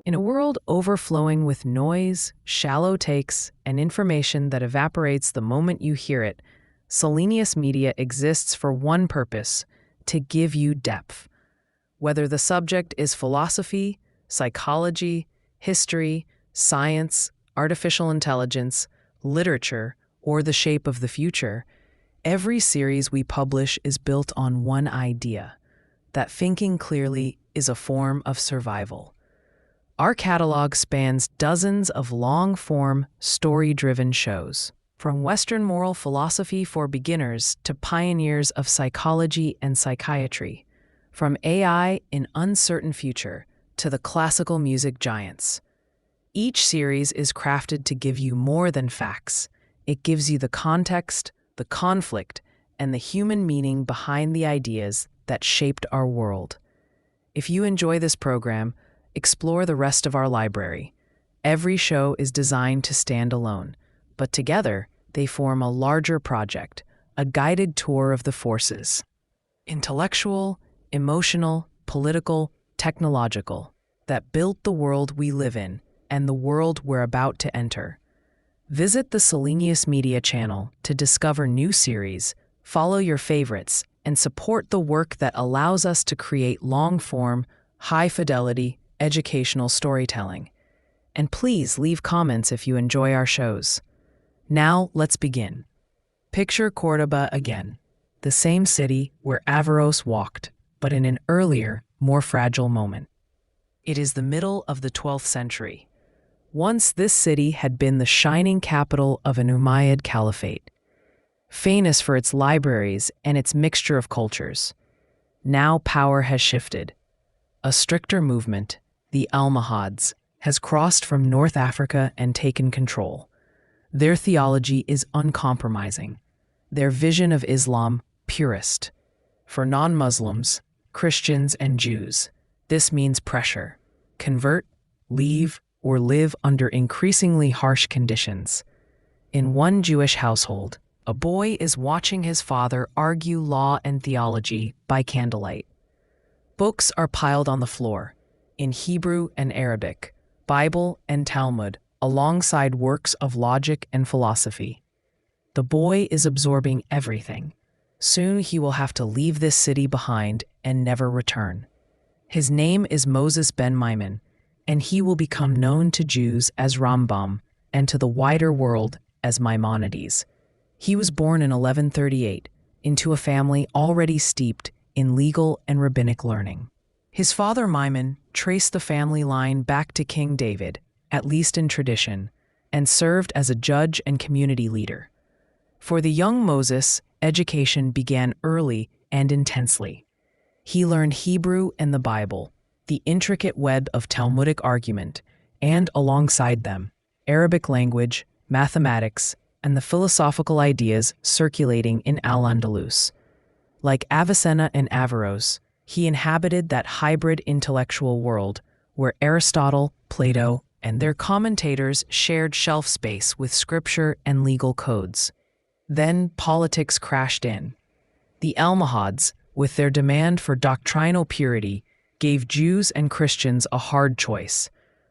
In a world overflowing with noise, shallow takes, and information that evaporates the moment you hear it, Selenius Media exists for one purpose: to give you depth. Whether the subject is philosophy, psychology, history, science, artificial intelligence, literature, or the shape of the future, every series we publish is built on one idea: that thinking clearly is a form of survival. Our catalog spans dozens of long-form, story-driven shows, from Western moral philosophy for beginners to pioneers of psychology and psychiatry, from AI in uncertain future to the classical music giants. Each series is crafted to give you more than facts. It gives you the context, the conflict, and the human meaning behind the ideas that shaped our world. If you enjoy this program, explore the rest of our library. Every show is designed to stand alone, but together they form a larger project, a guided tour of the forces: intellectual, emotional, political, technological, that built the world we live in and the world we're about to enter. Visit the Selenius Media channel to discover new series, follow your favorites, and support the work that allows us to create long-form, high-fidelity, educational storytelling. And please leave comments if you enjoy our shows. Now, let's begin. Picture Córdoba again, the same city where Averroes walked, but in an earlier, more fragile moment. It is the middle of the 12th century. Once this city had been the shining capital of an Umayyad caliphate, famous for its libraries and its mixture of cultures. Now power has shifted. A stricter movement, the Almohads, has crossed from North Africa and taken control. Their theology is uncompromising. Their vision of Islam, purist. For non-Muslims, Christians, and Jews, this means pressure: convert, leave, or live under increasingly harsh conditions. In one Jewish household, a boy is watching his father argue law and theology by candlelight. Books are piled on the floor, in Hebrew and Arabic, Bible and Talmud, alongside works of logic and philosophy. The boy is absorbing everything. Soon he will have to leave this city behind and never return. His name is Moses ben Maimon, and he will become known to Jews as Rambam and to the wider world as Maimonides. He was born in 1138 into a family already steeped in legal and rabbinic learning. His father Maimon traced the family line back to King David, at least in tradition, and served as a judge and community leader. For the young Moses, education began early and intensely. He learned Hebrew and the Bible, the intricate web of Talmudic argument, and alongside them, Arabic language, mathematics, and the philosophical ideas circulating in Al-Andalus. Like Avicenna and Averroes, he inhabited that hybrid intellectual world where Aristotle, Plato, and their commentators shared shelf space with scripture and legal codes. Then politics crashed in. The Almohads, with their demand for doctrinal purity, gave Jews and Christians a hard choice: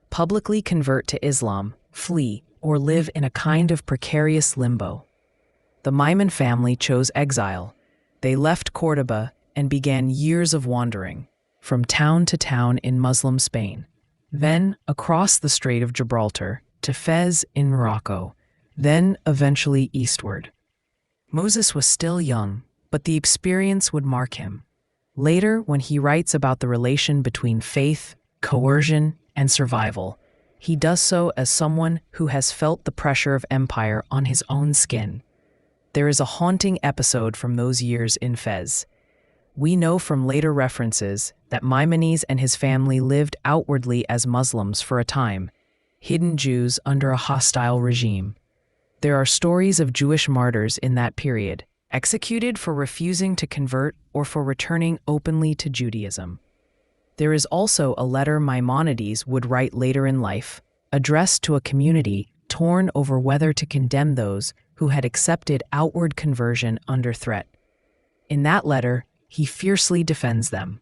publicly convert to Islam, flee, or live in a kind of precarious limbo. The Maimon family chose exile. They left Córdoba and began years of wandering, from town to town in Muslim Spain, then across the Strait of Gibraltar to Fez in Morocco, then eventually eastward. Moses was still young, but the experience would mark him. Later, when he writes about the relation between faith, coercion, and survival, he does so as someone who has felt the pressure of empire on his own skin. There is a haunting episode from those years in Fez. We know from later references that Maimonides and his family lived outwardly as Muslims for a time, hidden Jews under a hostile regime. There are stories of Jewish martyrs in that period, executed for refusing to convert or for returning openly to Judaism. There is also a letter Maimonides would write later in life, addressed to a community torn over whether to condemn those who had accepted outward conversion under threat. In that letter, he fiercely defends them.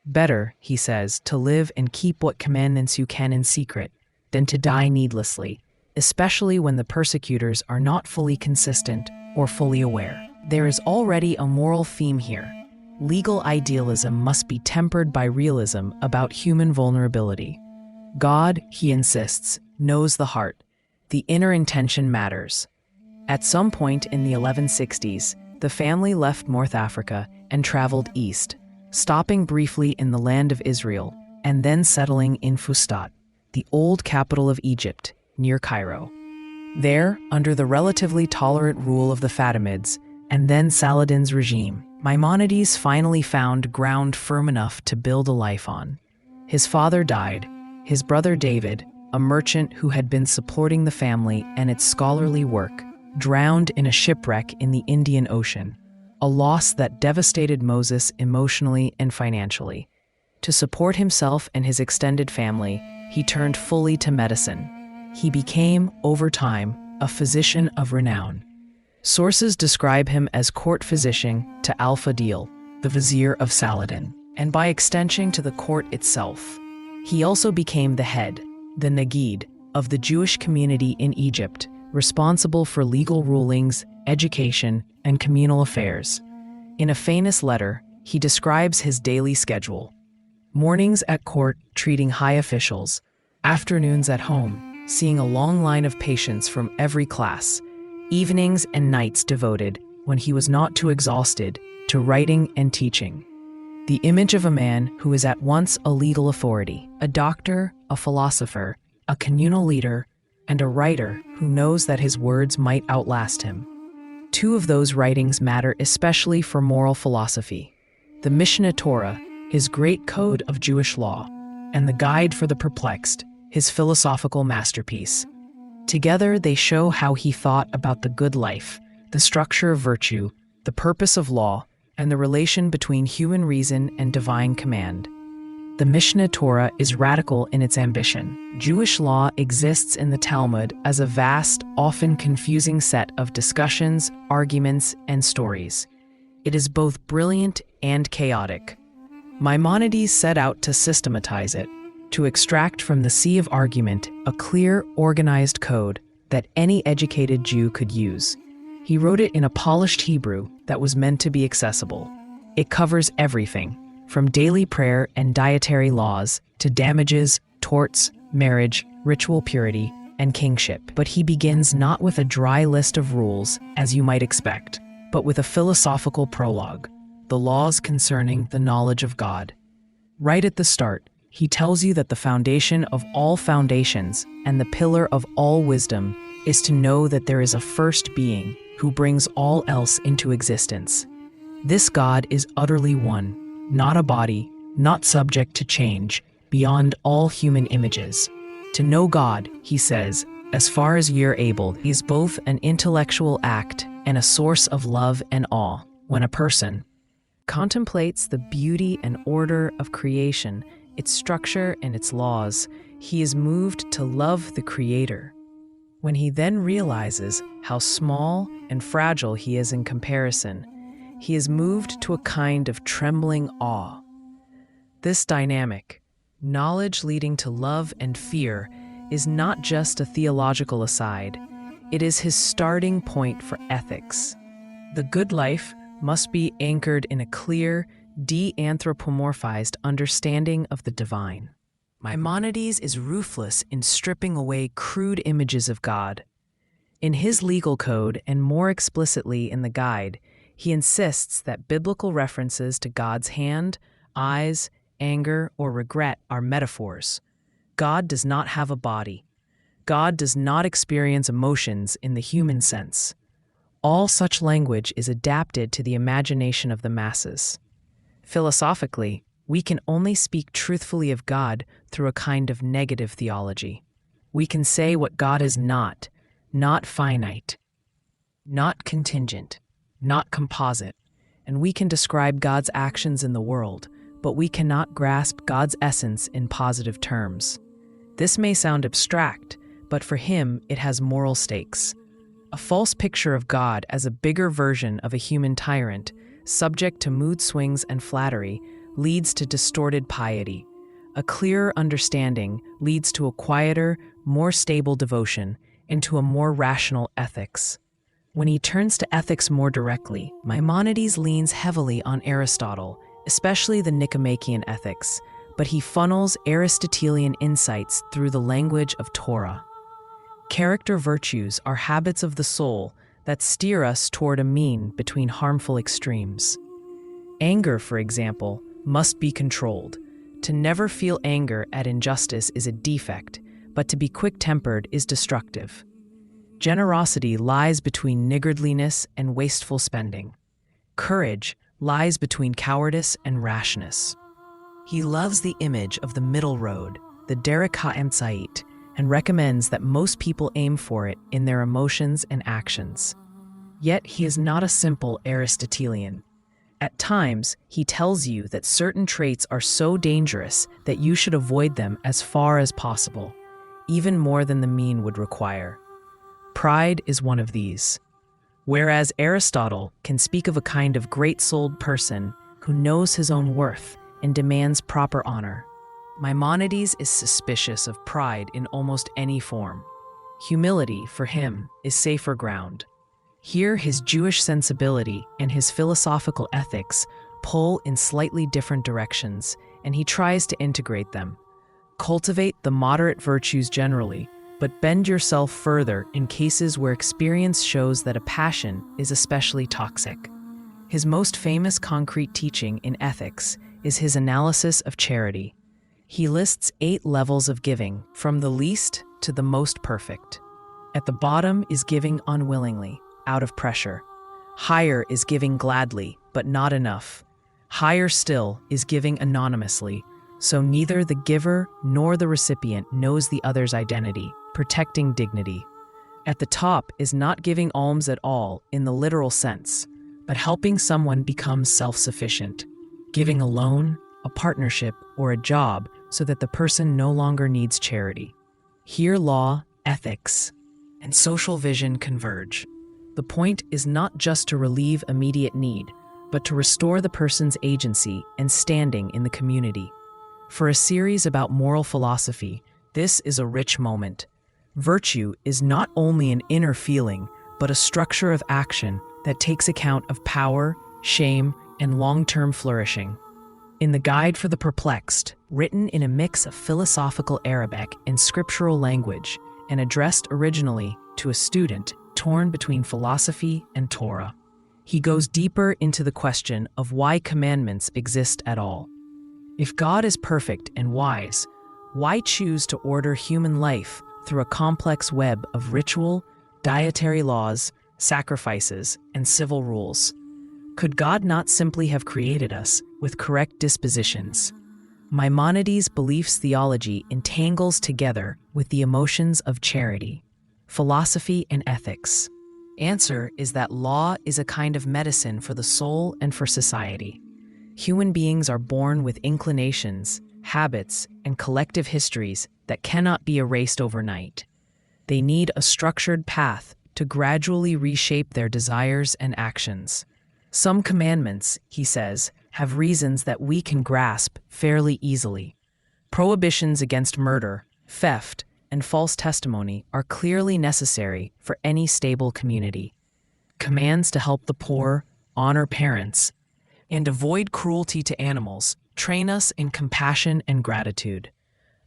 Better, he says, to live and keep what commandments you can in secret than to die needlessly, especially when the persecutors are not fully consistent or fully aware. There is already a moral theme here. Legal idealism must be tempered by realism about human vulnerability. God, he insists, knows the heart. The inner intention matters. At some point in the 1160s, the family left North Africa and traveled east, stopping briefly in the land of Israel and then settling in Fustat, the old capital of Egypt, near Cairo. There, under the relatively tolerant rule of the Fatimids and then Saladin's regime, Maimonides finally found ground firm enough to build a life on. His father died. His brother David, a merchant who had been supporting the family and its scholarly work, drowned in a shipwreck in the Indian Ocean, a loss that devastated Moses emotionally and financially. To support himself and his extended family, he turned fully to medicine. He became, over time, a physician of renown. Sources describe him as court physician to Al-Fadil, the vizier of Saladin, and by extension to the court itself. He also became the head, the Nagid, of the Jewish community in Egypt, responsible for legal rulings, education, and communal affairs. In a famous letter, he describes his daily schedule. Mornings at court, treating high officials. Afternoons at home, seeing a long line of patients from every class. Evenings and nights devoted, when he was not too exhausted, to writing and teaching. The image of a man who is at once a legal authority, a doctor, a philosopher, a communal leader, and a writer who knows that his words might outlast him. Two of those writings matter especially for moral philosophy: the Mishneh Torah, his great code of Jewish law, and the Guide for the Perplexed, his philosophical masterpiece. Together, they show how he thought about the good life, the structure of virtue, the purpose of law, and the relation between human reason and divine command. The Mishneh Torah is radical in its ambition. Jewish law exists in the Talmud as a vast, often confusing set of discussions, arguments, and stories. It is both brilliant and chaotic. Maimonides set out to systematize it, to extract from the sea of argument a clear, organized code that any educated Jew could use. He wrote it in a polished Hebrew that was meant to be accessible. It covers everything, from daily prayer and dietary laws to damages, torts, marriage, ritual purity, and kingship. But he begins not with a dry list of rules, as you might expect, but with a philosophical prologue, the laws concerning the knowledge of God. Right at the start, he tells you that the foundation of all foundations and the pillar of all wisdom is to know that there is a first being who brings all else into existence. This God is utterly one, not a body, not subject to change, beyond all human images. To know God, he says, as far as you're able, is both an intellectual act and a source of love and awe. When a person contemplates the beauty and order of creation, its structure and its laws, he is moved to love the Creator. When he then realizes how small and fragile he is in comparison, he is moved to a kind of trembling awe. This dynamic, knowledge leading to love and fear, is not just a theological aside, it is his starting point for ethics. The good life must be anchored in a clear, de-anthropomorphized understanding of the divine. Maimonides is ruthless in stripping away crude images of God. In his legal code, and more explicitly in the Guide, he insists that biblical references to God's hand, eyes, anger, or regret are metaphors. God does not have a body. God does not experience emotions in the human sense. All such language is adapted to the imagination of the masses. Philosophically, we can only speak truthfully of God through a kind of negative theology. We can say what God is not finite, not contingent, not composite, and we can describe God's actions in the world, but we cannot grasp God's essence in positive terms. This may sound abstract, but for him it has moral stakes. A false picture of God as a bigger version of a human tyrant, subject to mood swings and flattery, leads to distorted piety. A clearer understanding leads to a quieter, more stable devotion, and to a more rational ethics. When he turns to ethics more directly, Maimonides leans heavily on Aristotle, especially the Nicomachean ethics, but he funnels Aristotelian insights through the language of Torah. Character virtues are habits of the soul that steer us toward a mean between harmful extremes. Anger, for example, must be controlled. To never feel anger at injustice is a defect, but to be quick-tempered is destructive. Generosity lies between niggardliness and wasteful spending. Courage lies between cowardice and rashness. He loves the image of the middle road, the derek ha'emtzait, and recommends that most people aim for it in their emotions and actions. Yet he is not a simple Aristotelian. At times, he tells you that certain traits are so dangerous that you should avoid them as far as possible, even more than the mean would require. Pride is one of these. Whereas Aristotle can speak of a kind of great-souled person who knows his own worth and demands proper honor, Maimonides is suspicious of pride in almost any form. Humility, for him, is safer ground. Here his Jewish sensibility and his philosophical ethics pull in slightly different directions, and he tries to integrate them. Cultivate the moderate virtues generally, but bend yourself further in cases where experience shows that a passion is especially toxic. His most famous concrete teaching in ethics is his analysis of charity. He lists 8 levels of giving, from the least to the most perfect. At the bottom is giving unwillingly, out of pressure. Higher is giving gladly, but not enough. Higher still is giving anonymously, so neither the giver nor the recipient knows the other's identity, protecting dignity. At the top is not giving alms at all in the literal sense, but helping someone become self-sufficient, giving a loan, a partnership, or a job so that the person no longer needs charity. Here law, ethics, and social vision converge. The point is not just to relieve immediate need, but to restore the person's agency and standing in the community. For a series about moral philosophy, this is a rich moment. Virtue is not only an inner feeling, but a structure of action that takes account of power, shame, and long-term flourishing. In the Guide for the Perplexed, written in a mix of philosophical Arabic and scriptural language, and addressed originally to a student torn between philosophy and Torah, he goes deeper into the question of why commandments exist at all. If God is perfect and wise, why choose to order human life through a complex web of ritual, dietary laws, sacrifices, and civil rules? Could God not simply have created us with correct dispositions? Maimonides' beliefs theology entangles together with the emotions of charity, philosophy, and ethics. Answer is that law is a kind of medicine for the soul and for society. Human beings are born with inclinations, habits, and collective histories that cannot be erased overnight. They need a structured path to gradually reshape their desires and actions. Some commandments, he says, have reasons that we can grasp fairly easily. Prohibitions against murder, theft, and false testimony are clearly necessary for any stable community. Commands to help the poor, honor parents, and avoid cruelty to animals train us in compassion and gratitude.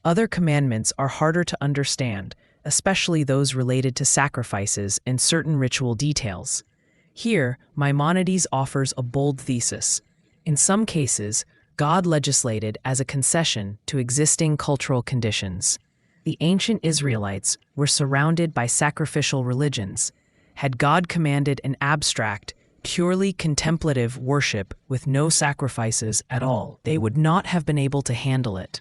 Other commandments are harder to understand, especially those related to sacrifices and certain ritual details. Here, Maimonides offers a bold thesis. In some cases, God legislated as a concession to existing cultural conditions. The ancient Israelites were surrounded by sacrificial religions. Had God commanded an abstract, purely contemplative worship with no sacrifices at all, they would not have been able to handle it.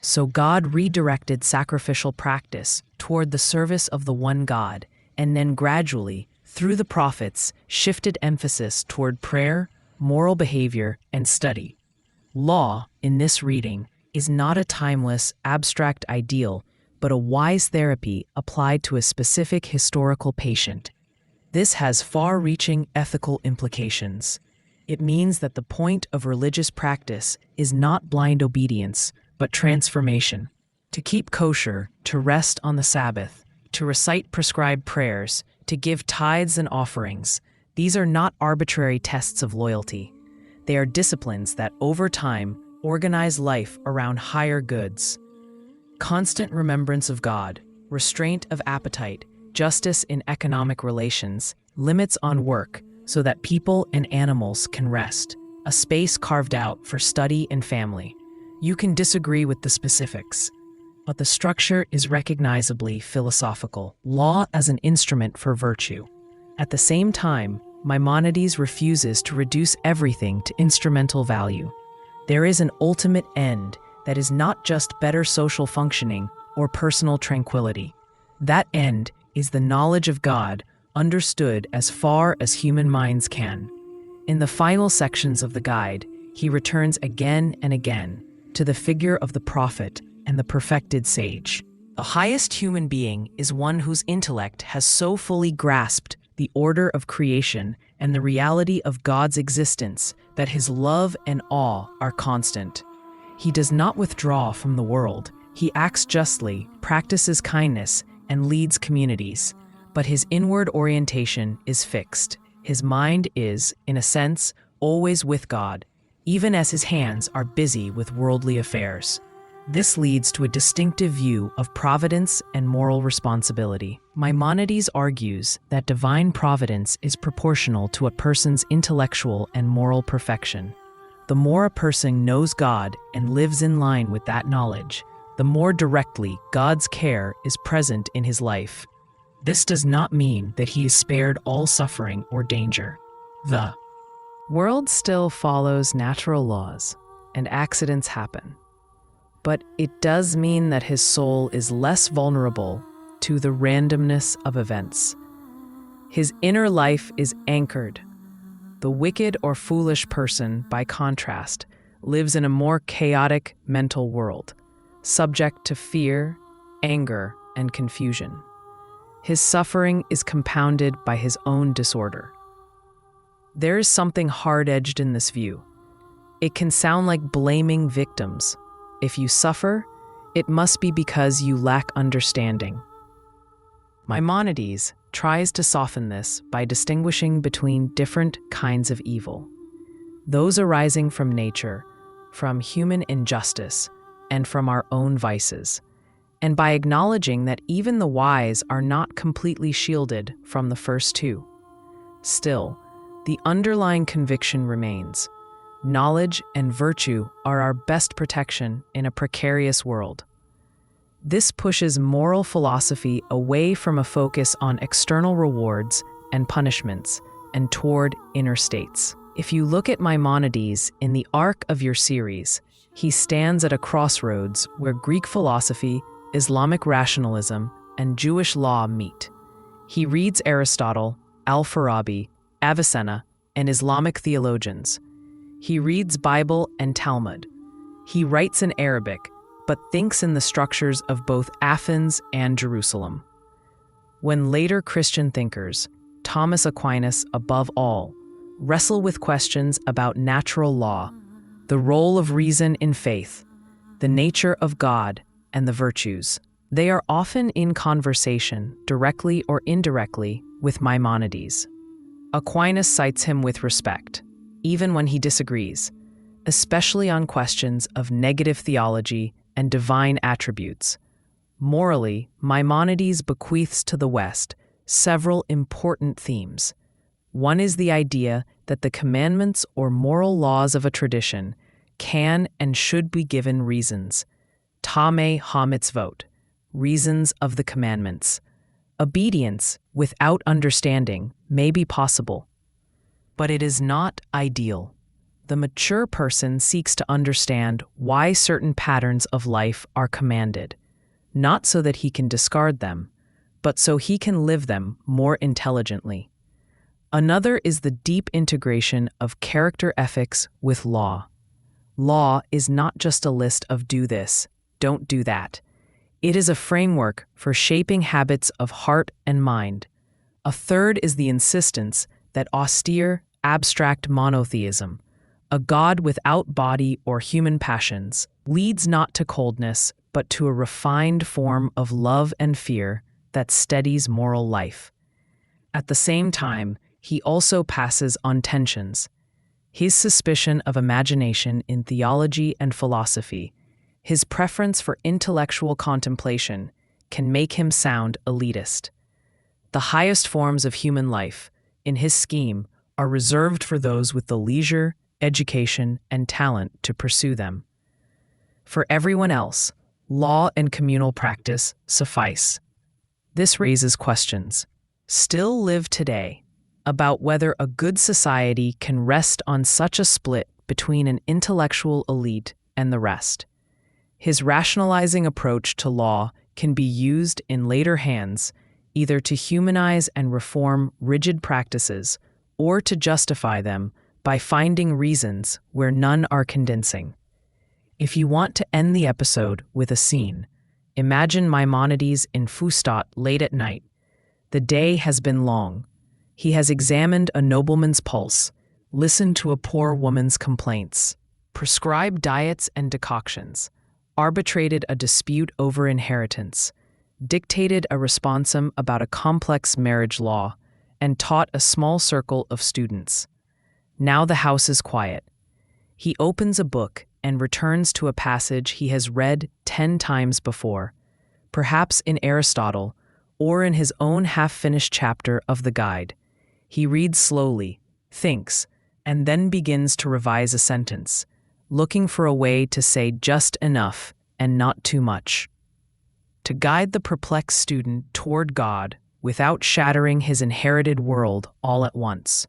So God redirected sacrificial practice toward the service of the one God, and then gradually, through the prophets, shifted emphasis toward prayer, moral behavior, and study. Law, in this reading, is not a timeless, abstract ideal, but a wise therapy applied to a specific historical patient. This has far-reaching ethical implications. It means that the point of religious practice is not blind obedience, but transformation. To keep kosher, to rest on the Sabbath, to recite prescribed prayers, to give tithes and offerings, these are not arbitrary tests of loyalty. They are disciplines that, over time, organize life around higher goods. Constant remembrance of God, restraint of appetite, justice in economic relations, limits on work so that people and animals can rest, a space carved out for study and family. You can disagree with the specifics, but the structure is recognizably philosophical, law as an instrument for virtue. At the same time, Maimonides refuses to reduce everything to instrumental value. There is an ultimate end that is not just better social functioning or personal tranquility. That end is the knowledge of God, understood as far as human minds can. In the final sections of the guide, he returns again and again to the figure of the prophet and the perfected sage. The highest human being is one whose intellect has so fully grasped the order of creation and the reality of God's existence that his love and awe are constant. He does not withdraw from the world. He acts justly, practices kindness, and leads communities. But his inward orientation is fixed. His mind is, in a sense, always with God, even as his hands are busy with worldly affairs. This leads to a distinctive view of providence and moral responsibility. Maimonides argues that divine providence is proportional to a person's intellectual and moral perfection. The more a person knows God and lives in line with that knowledge, the more directly God's care is present in his life. This does not mean that he is spared all suffering or danger. The world still follows natural laws, and accidents happen. But it does mean that his soul is less vulnerable to the randomness of events. His inner life is anchored. The wicked or foolish person, by contrast, lives in a more chaotic mental world, subject to fear, anger, and confusion. His suffering is compounded by his own disorder. There is something hard-edged in this view. It can sound like blaming victims. If you suffer, it must be because you lack understanding. Maimonides tries to soften this by distinguishing between different kinds of evil: those arising from nature, from human injustice, and from our own vices, and by acknowledging that even the wise are not completely shielded from the first two. Still, the underlying conviction remains: knowledge and virtue are our best protection in a precarious world. This pushes moral philosophy away from a focus on external rewards and punishments and toward inner states. If you look at Maimonides in the arc of your series, he stands at a crossroads where Greek philosophy, Islamic rationalism, and Jewish law meet. He reads Aristotle, Al-Farabi, Avicenna, and Islamic theologians. He reads Bible and Talmud. He writes in Arabic, but thinks in the structures of both Athens and Jerusalem. When later Christian thinkers, Thomas Aquinas above all, wrestle with questions about natural law, the role of reason in faith, the nature of God, and the virtues, they are often in conversation, directly or indirectly, with Maimonides. Aquinas cites him with respect, even when he disagrees, especially on questions of negative theology and divine attributes. Morally, Maimonides bequeaths to the West several important themes. One is the idea that the commandments or moral laws of a tradition can and should be given reasons, tamei ha-mitzvot, reasons of the commandments. Obedience without understanding may be possible, but it is not ideal. The mature person seeks to understand why certain patterns of life are commanded, not so that he can discard them, but so he can live them more intelligently. Another is the deep integration of character ethics with law. Law is not just a list of do this, don't do that. It is a framework for shaping habits of heart and mind. A third is the insistence that austere, abstract monotheism, a God without body or human passions, leads not to coldness, but to a refined form of love and fear that steadies moral life. At the same time, he also passes on tensions. His suspicion of imagination in theology and philosophy, his preference for intellectual contemplation, can make him sound elitist. The highest forms of human life, in his scheme, are reserved for those with the leisure, education, and talent to pursue them. For everyone else, law and communal practice suffice. This raises questions, still live today, about whether a good society can rest on such a split between an intellectual elite and the rest. His rationalizing approach to law can be used in later hands either to humanize and reform rigid practices or to justify them by finding reasons where none are convincing. If you want to end the episode with a scene, imagine Maimonides in Fustat late at night. The day has been long. He has examined a nobleman's pulse, listened to a poor woman's complaints, prescribed diets and decoctions, arbitrated a dispute over inheritance, dictated a responsum about a complex marriage law, and taught a small circle of students. Now the house is quiet. He opens a book and returns to a passage he has read 10 times before, perhaps in Aristotle or in his own half-finished chapter of the Guide. He reads slowly, thinks, and then begins to revise a sentence, looking for a way to say just enough and not too much. To guide the perplexed student toward God without shattering his inherited world all at once.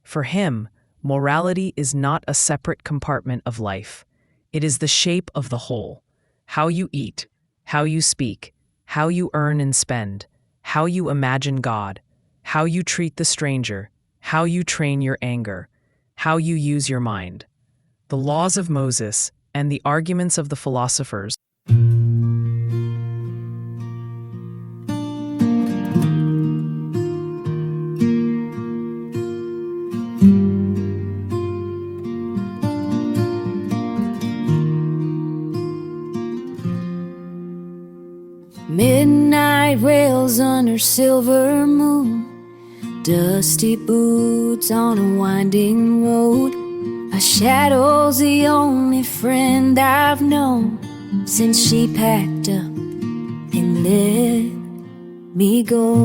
For him, morality is not a separate compartment of life. It is the shape of the whole. How you eat, how you speak, how you earn and spend, how you imagine God, how you treat the stranger, how you train your anger, how you use your mind. The laws of Moses and the arguments of the philosophers. Midnight rails under silver moon, dusty boots on a winding road. A shadow's the only friend I've known since she packed up and let me go.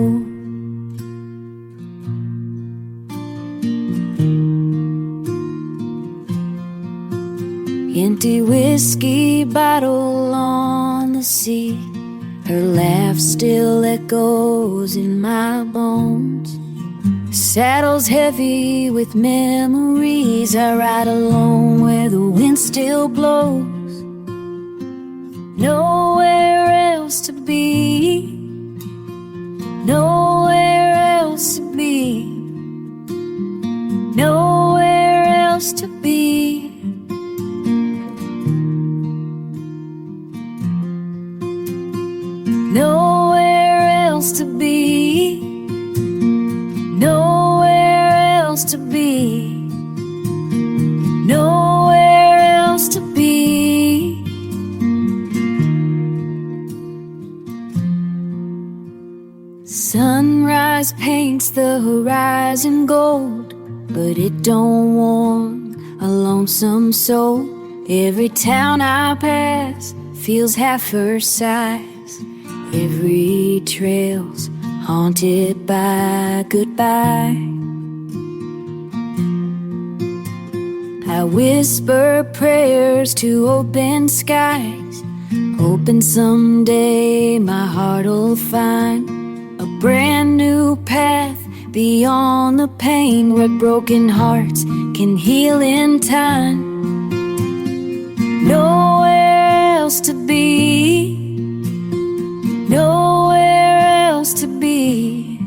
Empty whiskey bottle on the seat, her laugh still echoes in my bones. Saddle's heavy with memories. I ride alone where the wind still blows. Nowhere else to be, nowhere else to be, nowhere else to be. Nowhere else to be, nowhere else to be, nowhere else to be. Sunrise paints the horizon gold, but it don't warm a lonesome soul. Every town I pass feels half her size. Every trail's haunted by goodbye. I whisper prayers to open skies, hoping someday my heart'll find a brand new path beyond the pain, where broken hearts can heal in time. Nowhere else to be, nowhere else to be,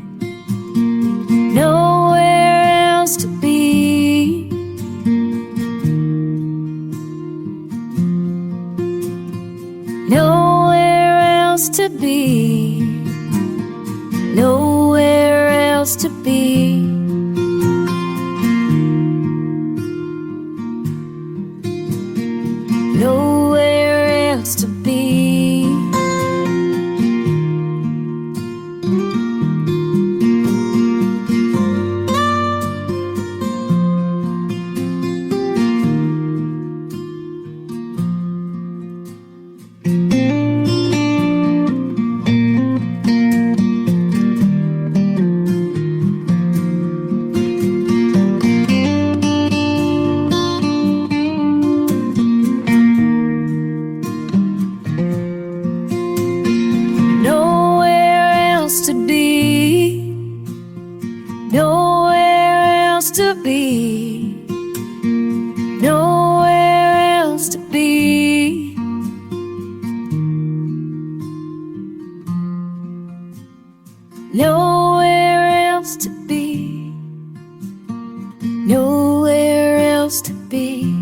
nowhere else to be. Nowhere else to be, nowhere else to be. nowhere else to be, nowhere else to be.